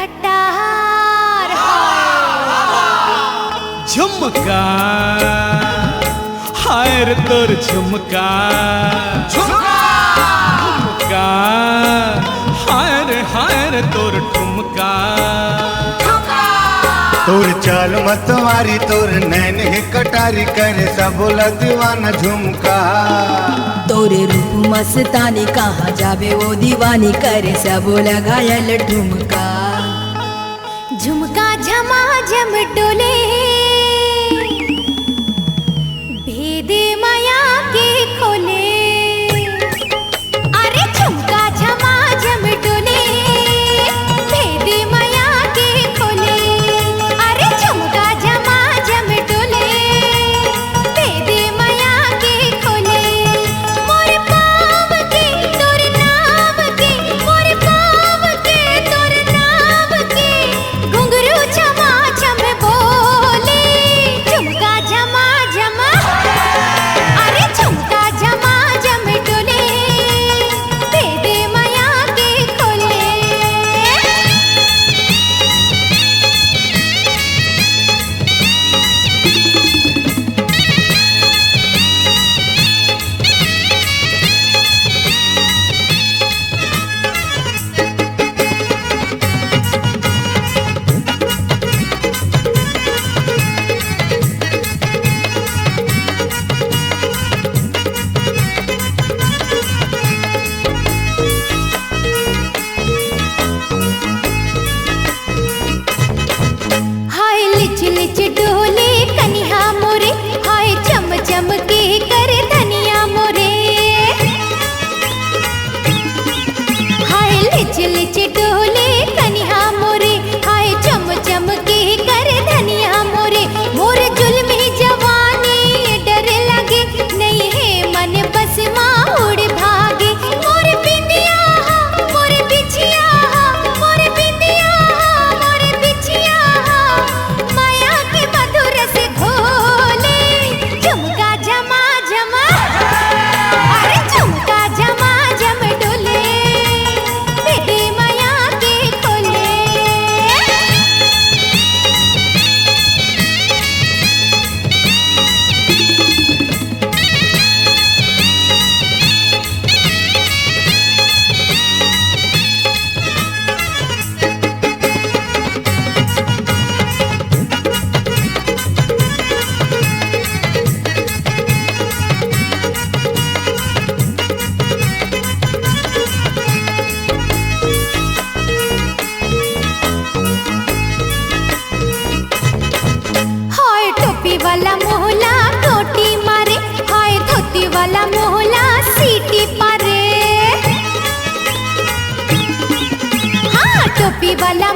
कटार झुमका हाय रे तोर झुमका झुमका हाय रे तोर ठुमका तोर चाल मतवारी तोर नैन है कटारी करे सब दीवाना झुमका तोरे रूप मस्तानी कहाँ जावे वो दीवानी करे सब घायल ठुमका झुमका झमाझम डोले भेदे माया के खोले अरे झुमका झमाझम डोले भेदे माया के खोले अरे झुमका झमाझम डोले भेदे माया के खोले मोर पाव के तोर नाम के मोर पाव के तोर नाम के घुंघरू झमाझम बोले झुमका झमाझम अरे झुमका झमाझम डोले भेदे माया के खोले हाय लिच लिच डोले कन्या मोरे हाय चम चम के कर धनिया मोरे हाय लिच लिच डोले कन्या मोरे हाय चम चम के कर धनिया मोरे मोर जुल्मी जवानी डर लगे नहीं है मन बस माँ उड़ भागे मोर बिंदिया मोर बिछिया मोर बिंदिया मोर बिछिया माया के मधुर से घोले झुमका झमाझम अरे झुमका झमाझम डोले भेदे माया के खोले हाय टोपी वाला मोहला टोटी मारे हाय धोती वाला मोहला सीटी पारे हाँ टोपी वाला